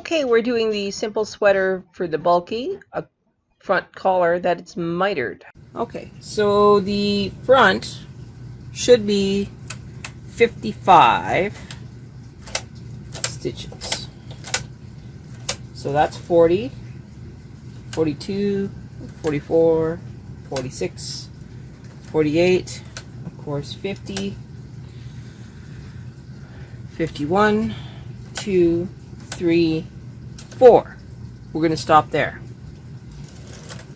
Okay, we're doing the simple sweater for the bulky, a front collar that it's mitered. Okay, so the front should be 55 stitches. So that's 40, 42, 44, 46, 48, of course 50, 51, 2, 3, 4. We're going to stop there.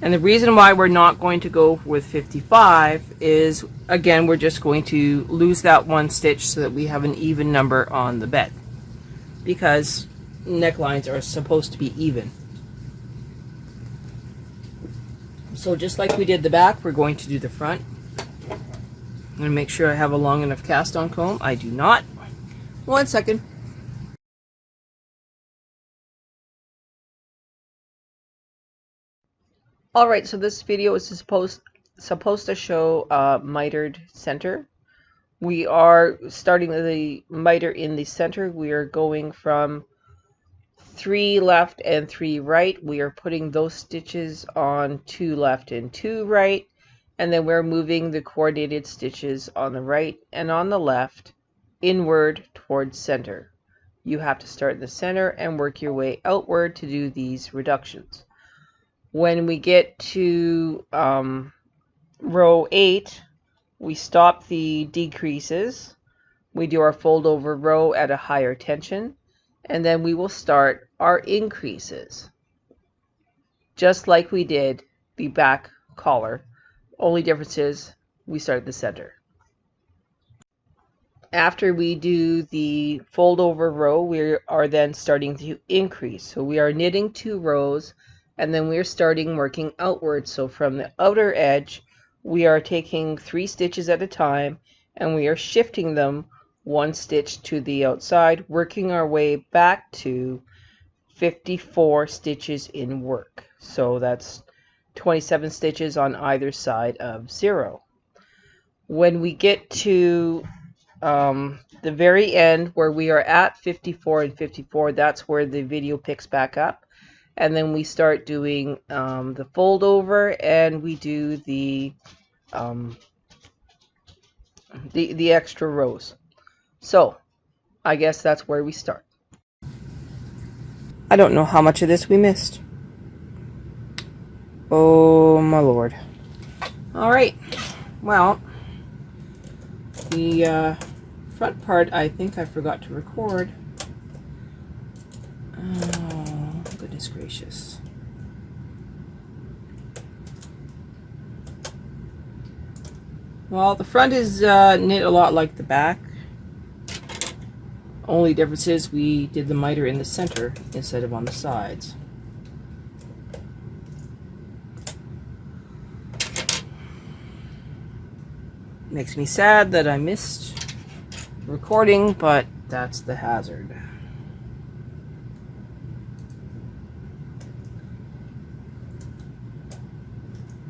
And the reason why we're not going to go with 55 is, again, we're just going to lose that one stitch so that we have an even number on the bed, because necklines are supposed to be even. So just like we did the back, we're going to do the front. I'm going to make sure I have a long enough cast on comb. I do not. 1 second. Alright, so this video is supposed to show mitered center. We are starting the miter in the center. We are going from 3 left and 3 right. We are putting those stitches on 2 left and 2 right, and then we're moving the coordinated stitches on the right and on the left inward towards center. You have to start in the center and work your way outward to do these reductions. When we get to row 8, we stop the decreases. We do our fold over row at a higher tension, and then we will start our increases, just like we did the back collar. Only difference is we start at the center. After we do the fold over row, we are then starting to increase. So we are knitting 2 rows, and then we're starting working outwards. So from the outer edge, we are taking 3 stitches at a time, and we are shifting them 1 stitch to the outside, working our way back to 54 stitches in work. So that's 27 stitches on either side of 0. When we get to the very end, where we are at 54 and 54, that's where the video picks back up, and then we start doing the fold over, and we do the extra rows. So I guess that's where we start. I don't know how much of this we missed. Oh my lord. Alright, well, the front part I think I forgot to record. Oh, goodness gracious. Well, the front is knit a lot like the back. Only difference is we did the miter in the center instead of on the sides. Makes me sad that I missed recording, but that's the hazard.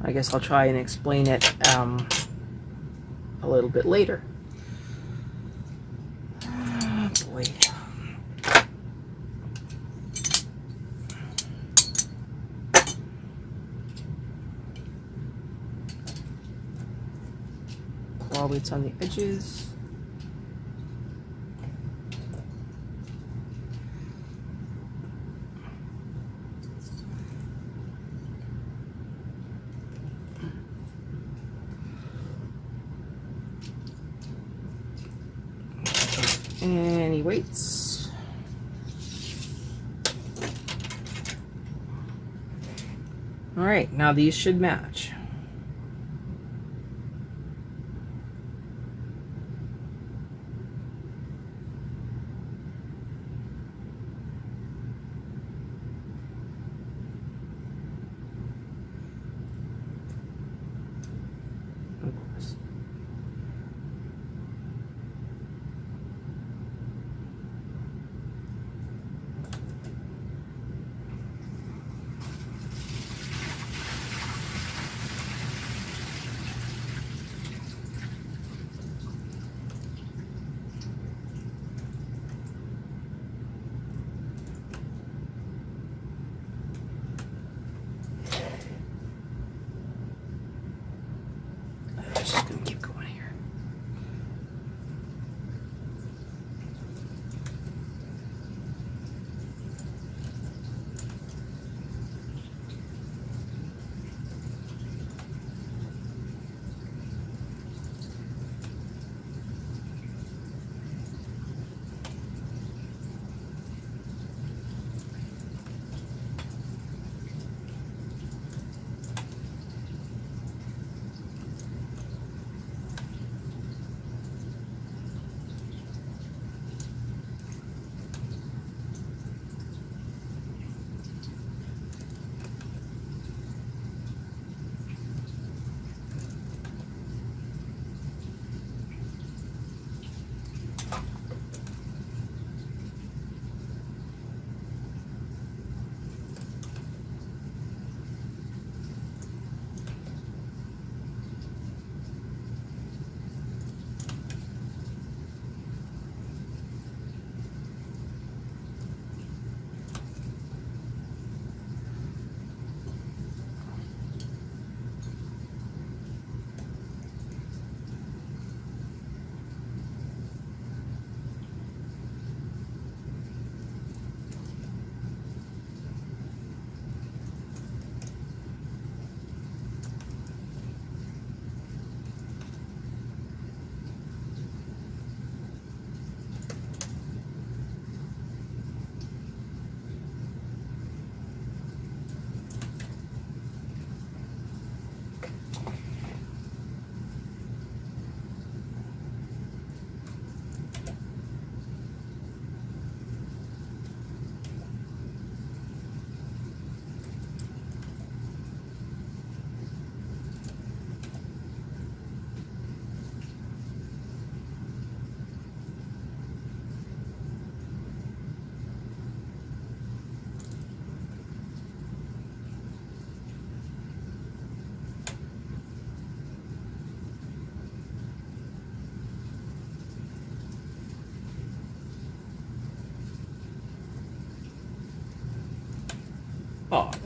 I guess I'll try and explain it a little bit later. Oh boy. Claw weights on the edges. Any weights. All right, now these should match.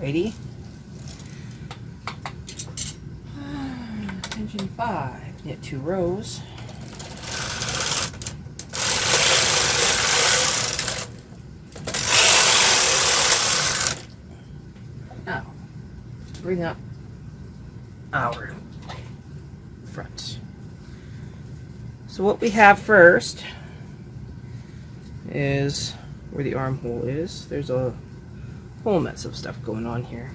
Ready? Tension 5. Knit 2 rows. Now, bring up our front. So what we have first is where the armhole is. There's a whole mess of stuff going on here.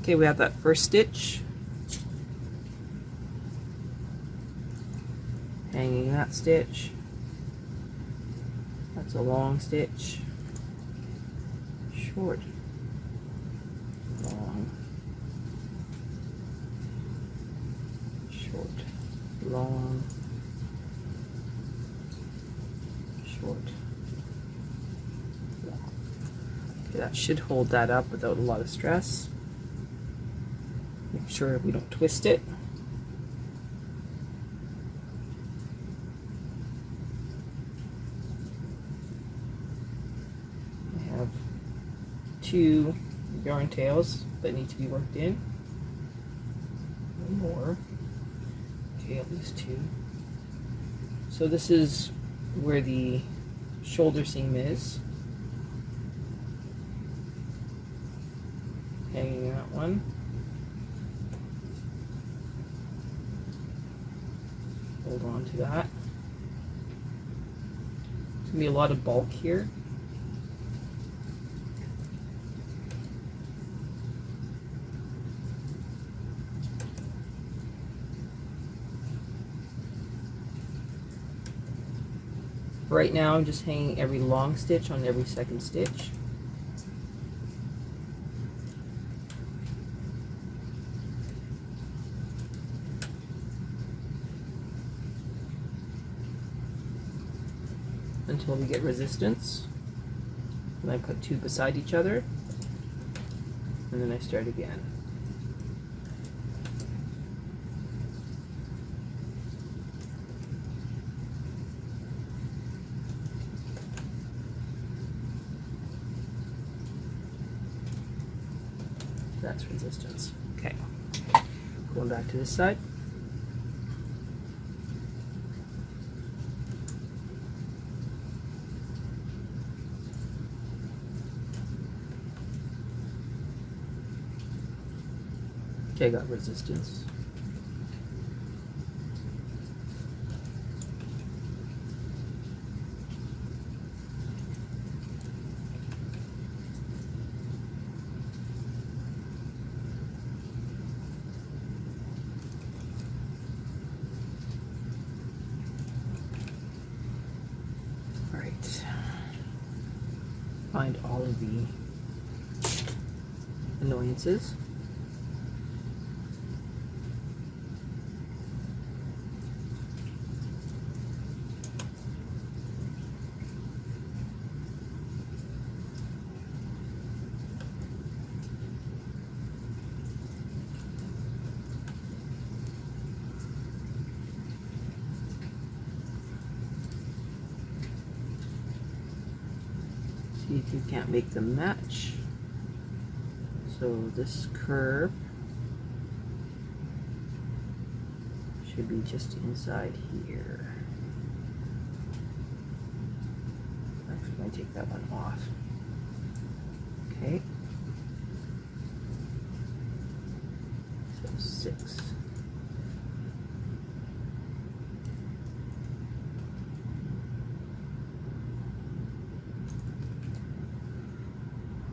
Okay, we have that first stitch, hanging that stitch. That's a long stitch, short, long, short, long, short, long. Okay, that should hold that up without a lot of stress. Make sure we don't twist it. I have 2 yarn tails that need to be worked in. One more. Okay, at least 2. So this is where the shoulder seam is. Hanging that one. Hold on to that. There's going to be a lot of bulk here. Right now I'm just hanging every long stitch on every second stitch. Until we get resistance. And I put 2 beside each other, and then I start again. That's resistance. Okay. Going back to this side. Okay, I got resistance. All right. Find all of the annoyances. See if you can't make them match. So this curve should be just inside here. Actually, I'm going to take that one off. Okay. So 6.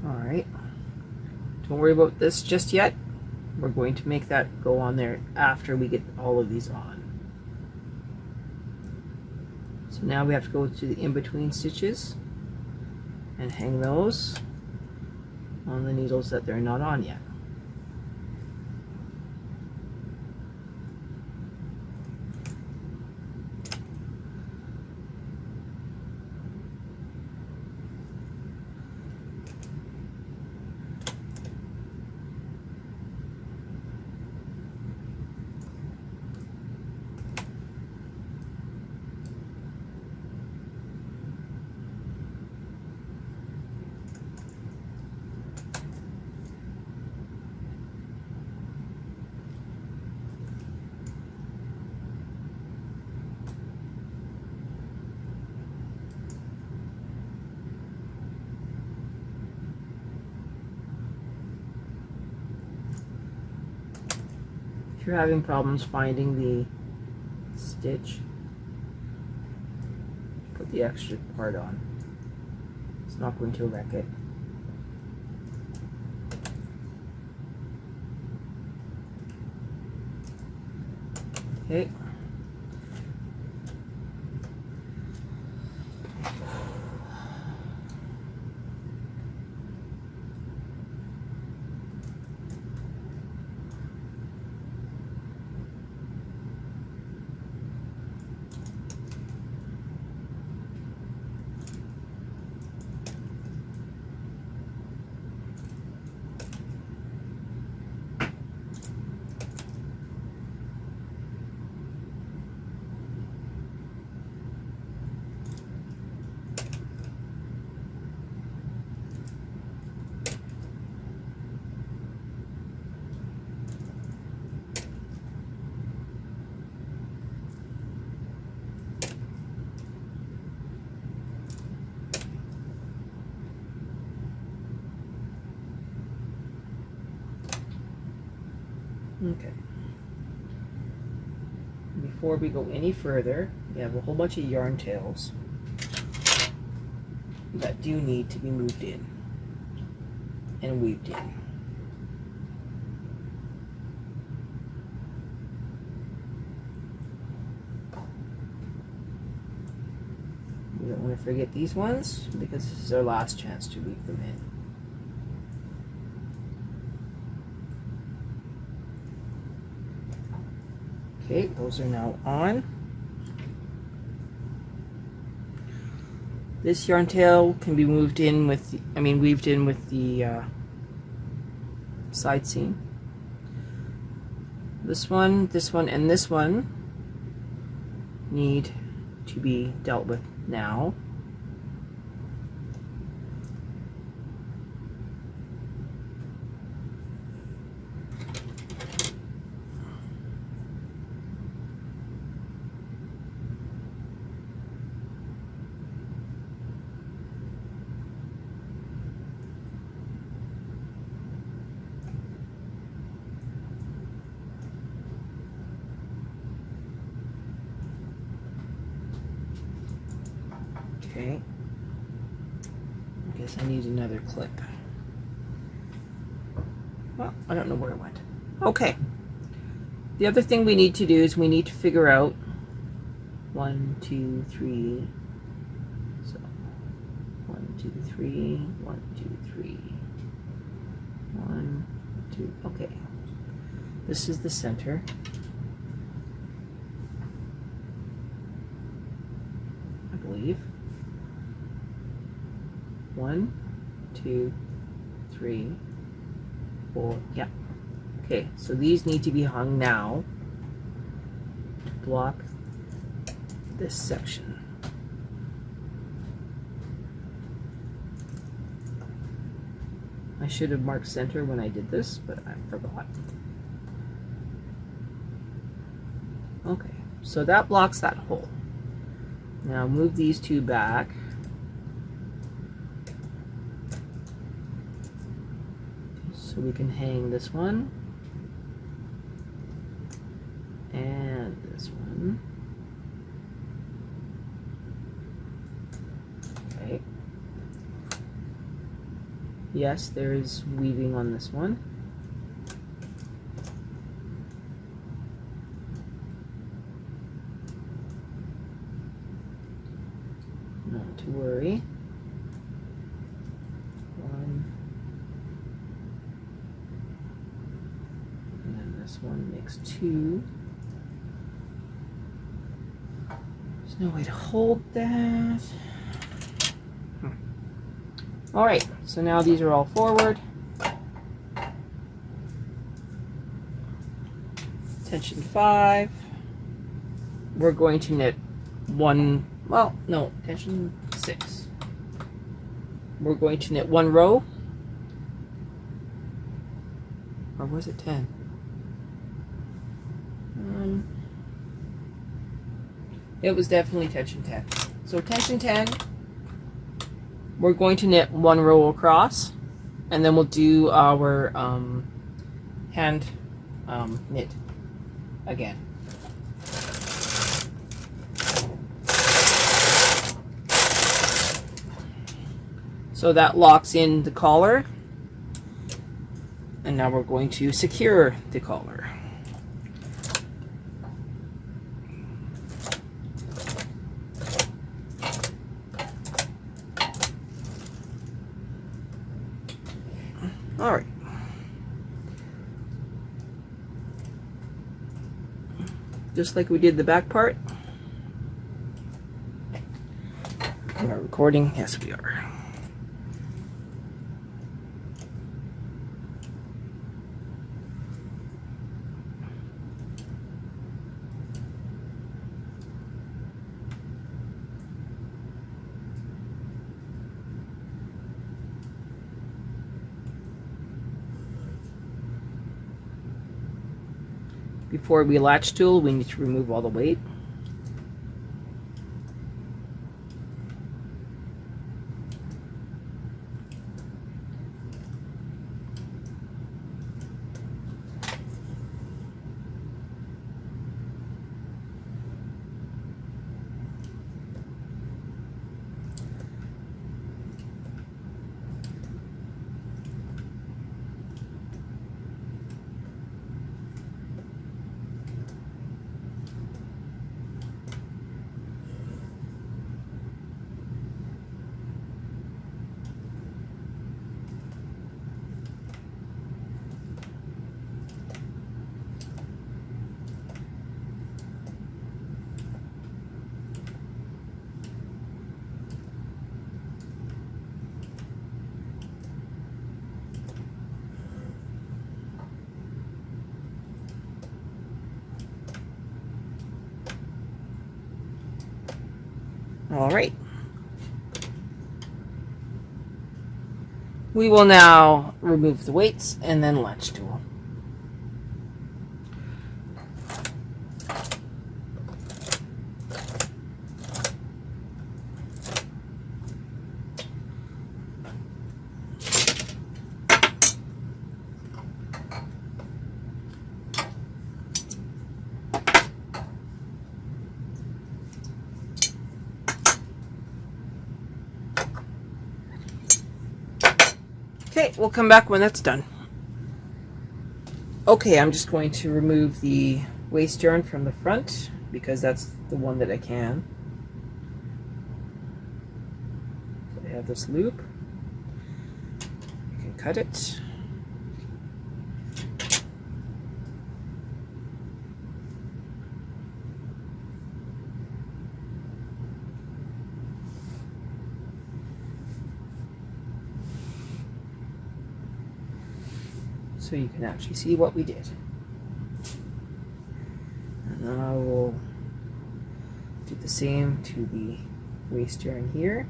All right. Don't worry about this just yet. We're going to make that go on there after we get all of these on. So now we have to go to the in-between stitches and hang those on the needles that they're not on yet. If you're having problems finding the stitch, put the extra part on. It's not going to wreck it. Okay. Okay. Before we go any further, we have a whole bunch of yarn tails that do need to be moved in and weaved in. We don't want to forget these ones because this is our last chance to weave them in. Okay, those are now on. This yarn tail can be moved in with, weaved in with the side seam. This one, and this one need to be dealt with now. Okay, I guess I need another clip. Well, I don't know where it went. Okay, the other thing we need to do is we need to figure out 1, 2, 3. So 1, 2, 3, 1, 2, 3, 1, 2. Okay, this is the center. I believe. 1, 2, 3, 4. Yeah. Okay, so these need to be hung now to block this section. I should have marked center when I did this, but I forgot. Okay, so that blocks that hole. Now move these two back. So we can hang this one and this one. Okay. Yes, there is weaving on this one. Not to worry. This one makes 2. There's no way to hold that. All right, so now these are all forward. Tension 5. We're going to knit one, well, no, tension 6. We're going to knit 1 row. Or was it 10? It was definitely tension 10. So tension 10, we're going to knit 1 row across, and then we'll do our hand knit again. So that locks in the collar. And now we're going to secure the collar. All right. Just like we did the back part. We are recording. Yes, we are. Before we latch tool, we need to remove all the weight. All right. We will now remove the weights and then latch tool. Okay, we'll come back when that's done. Okay, I'm just going to remove the waist yarn from the front because that's the one that I can. So I have this loop. I can cut it. So you can actually see what we did. And then I will do the same to the waist yarn here.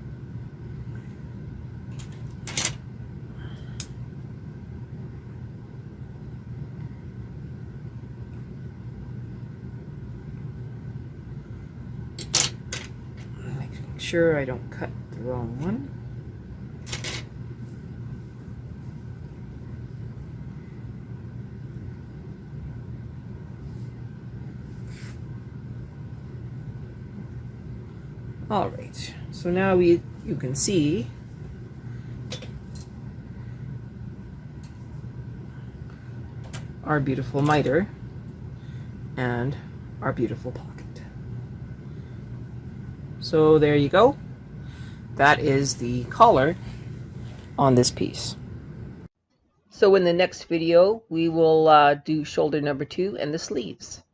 Making sure I don't cut the wrong one. All right, so now you can see our beautiful mitre and our beautiful pocket. So there you go. That is the collar on this piece. So in the next video, we will do shoulder number 2 and the sleeves.